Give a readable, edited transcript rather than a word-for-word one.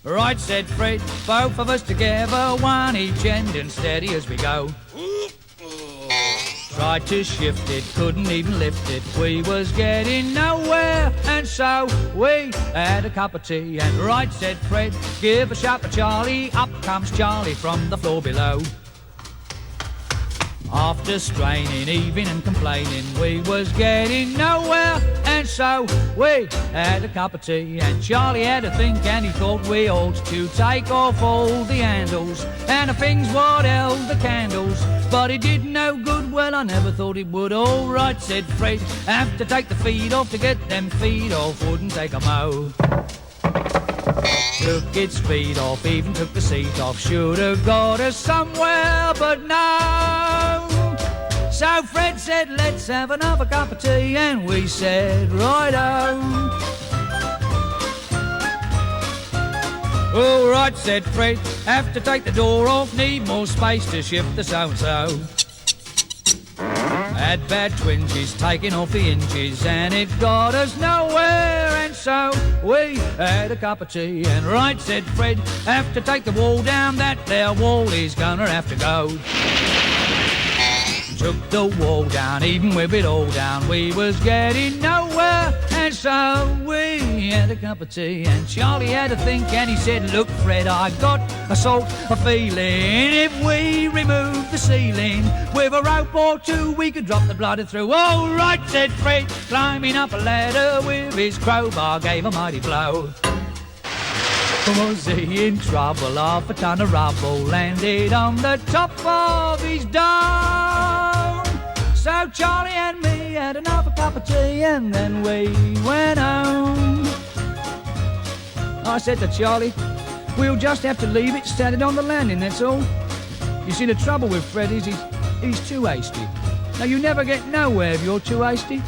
Right, said Fred, both of us together, one each end and steady as we go. Tried to shift it, couldn't even lift it, we was getting nowhere, and so we had a cup of tea, and right, said Fred, give a shout for Charlie, up comes Charlie from the floor below. After straining, heaving and complaining, we was getting nowhere, and so we had a cup of tea, and Charlie had a think, and he thought we ought to take off all the handles and the things what held the candles, but it did no good. Well, I never thought it would. All right, said Fred, have to take the feet off to get them feet off, wouldn't take a mo. Took its feet off, even took the seat off, should have got us somewhere, but no. So Fred said, let's have another cup of tea, and we said, righto. All right, said Fred, have to take the door off, need more space to shift the so-and-so. Had bad twinges, taking off the hinges, and it got us nowhere, and so we had a cup of tea, and right, said Fred, have to take the wall down, that there wall is gonna have to go. Took the wall down, even with it all down, we was getting nowhere, and so we had a cup of tea, and Charlie had a think, and he said, look Fred, I got a sort of feeling, if we remove the ceiling with a rope or two, we could drop the bladder through. All right, said Fred, climbing up a ladder with his crowbar, gave a mighty blow. Was he in trouble? Half a ton of rubble landed on the top of his dome. So Charlie and me had another cup of tea, and then we went home. I said to Charlie, we'll just have to leave it standing on the landing, that's all. You see, the trouble with Fred is he's too hasty. Now, you never get nowhere if you're too hasty.